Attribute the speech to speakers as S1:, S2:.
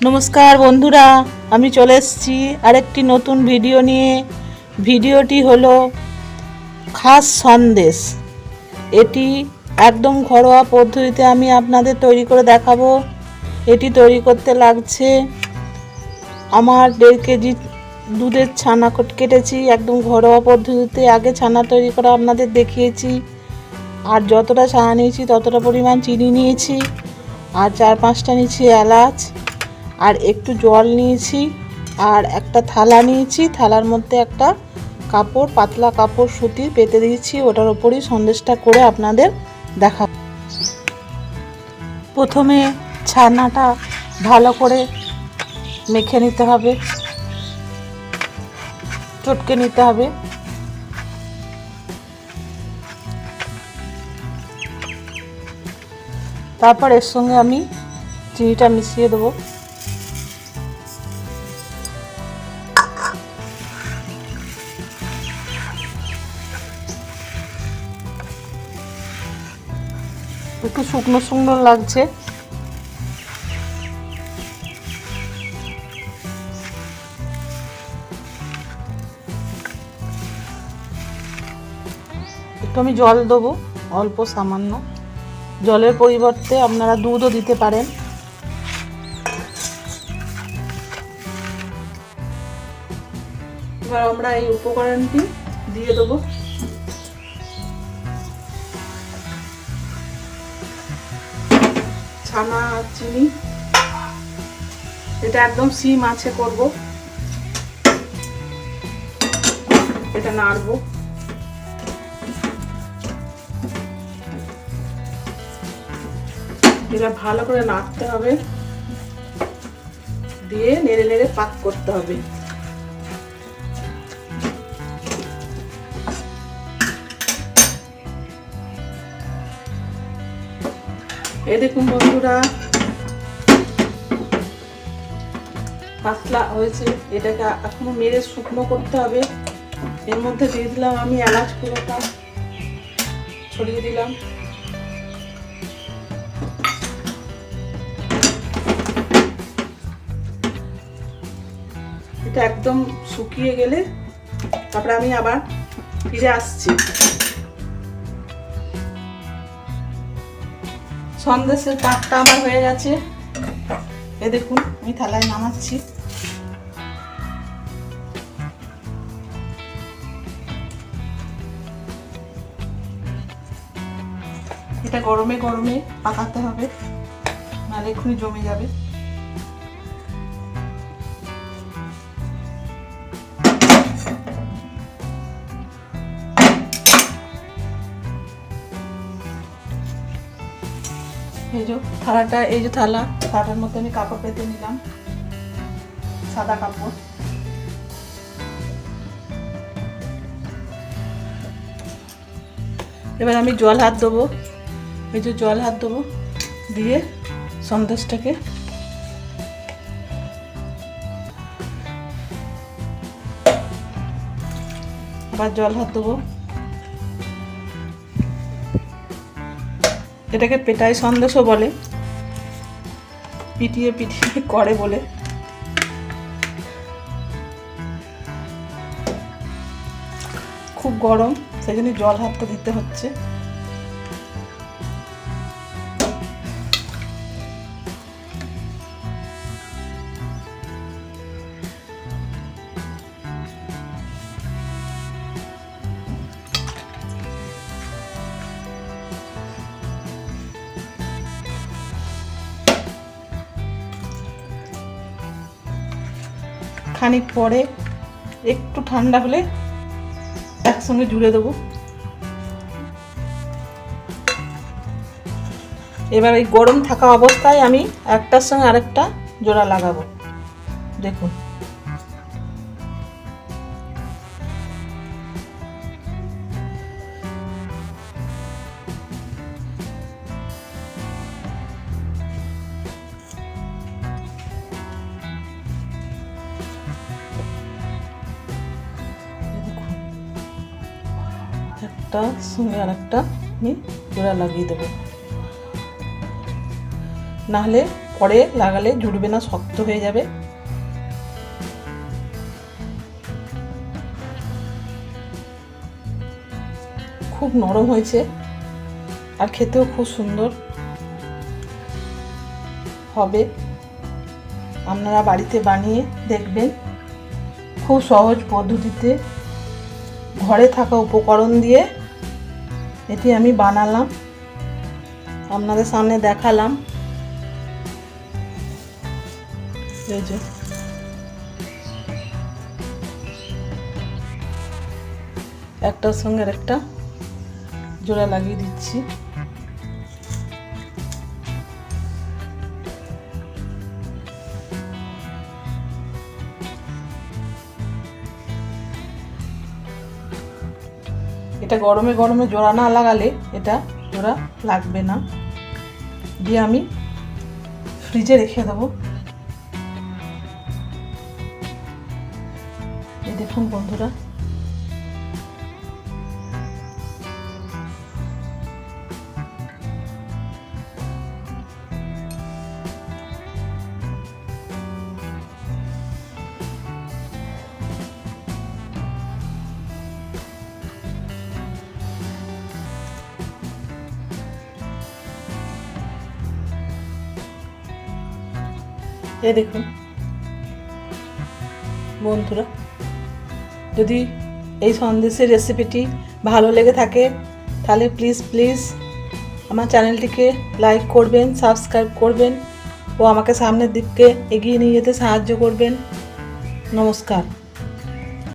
S1: নমস্কার বন্ধুরা, আমি চলে এসেছি আরেকটি নতুন ভিডিও নিয়ে। ভিডিওটি হলো খাস সন্দেশ। এটি একদম ঘরোয়া পদ্ধতিতে আমি আপনাদের তৈরি করে দেখাবো। এটি তৈরি করতে লাগছে আমার 1.5 কেজি দুধের ছানা কেটেছি একদম ঘরোয়া পদ্ধতিতে। আগে ছানা তৈরি করা আপনাদের দেখিয়েছি। আর যতটা ছানা নিয়েছি ততটা পরিমাণ চিনি নিয়েছি, আর 4-5টা নিয়েছি এলাচ, আর একটু জল নিয়েছি, আর একটা থালা নিয়েছি। থালার মধ্যে একটা কাপড়, পাতলা কাপড় সুতির পেতে দিয়েছি। ওটার উপরই সন্দেশটা করে আপনাদের দেখাবো। প্রথমে ছানাটা ভালো করে মেখে নিতে হবে, চটকে নিতে হবে। তারপর এর সঙ্গে আমি চিনিটা মিশিয়ে দেবো। একটু শুকনো শুকনো লাগছে। একটু আমি জল দেবো, অল্প সামান্য। জলের পরিবর্তে আপনারা দুধও দিতে পারেন। এবার আমরা এই উপকরণটি দিয়ে দেবো। ছানা আর চিনি, এটা একদম সিম আছে করব। এটা নাড়বো। এটা ভালো করে নাড়তে হবে, দিয়ে নেড়ে নেড়ে পাক করতে হবে। এই দেখুন বন্ধুরা, পাতলা হয়েছে। এটাকে এখনো মেরে শুকনো করতে হবে। এর মধ্যে দিয়ে দিলাম আমি এলাচ পুরোটা ছড়িয়ে দিলাম। এটা একদম শুকিয়ে গেলে তারপরে আমি আবার ফিরে আসছি। সন্দেশের পাকটা আমার হয়ে গেছে। এ দেখুন, আমি থালায় নামাচ্ছি। এটা গরমে গরমে পাকাতে হবে, নাহলে এক্ষুনি জমে যাবে। এই যে থালাটা, এই যে থালাটার মধ্যে আমি কাপড় পেতে নিলাম, সাদা কাপড়। এবার আমি জল হাত দেবো। এই যে জল হাত দেবো, দিয়ে সন্দেশটাকে আবার জল হাত দেবো। এটাকে পেটাই সন্দেশও বলে, পিটিয়ে পিটিয়ে করে বলে। খুব গরম, সেই জন্য জল হাতটা দিতে হচ্ছে। খানিক পরে একটু ঠান্ডা হলে একসঙ্গে জুড়ে দেবো। এবার এই গরম থাকা অবস্থায় আমি একটার সঙ্গে আরেকটা জোড়া লাগাবো। দেখুন, একটা সঙ্গে আরেকটা আমি জোড়া লাগিয়ে দেবো, নাহলে পরে লাগালে জুড়বে না, শক্ত হয়ে যাবে। খুব নরম হয়েছে আর খেতেও খুব সুন্দর হবে। আপনারা বাড়িতে বানিয়ে দেখবেন, খুব সহজ পদ্ধতিতে ঘরে থাকা উপকরণ দিয়ে এটি আমি বানালাম, আপনাদের সামনে দেখালাম। এই যে একটার সঙ্গে একটা জোড়া লাগিয়ে দিচ্ছি। এটা গরমে গরমে জোড়া না লাগালে এটা জোড়া লাগবে না। দিয়ে আমি ফ্রিজে রেখে দেবো। এই দেখুন বন্ধুরা, এই দেখুন বন্ধুরা, যদি এই সন্দেশের রেসিপিটি ভালো লেগে থাকে তাহলে প্লিজ আমার চ্যানেলটিকে লাইক করবেন, সাবস্ক্রাইব করবেন ও আমাকে সামনের দিকে এগিয়ে নিয়ে যেতে সাহায্য করবেন। নমস্কার।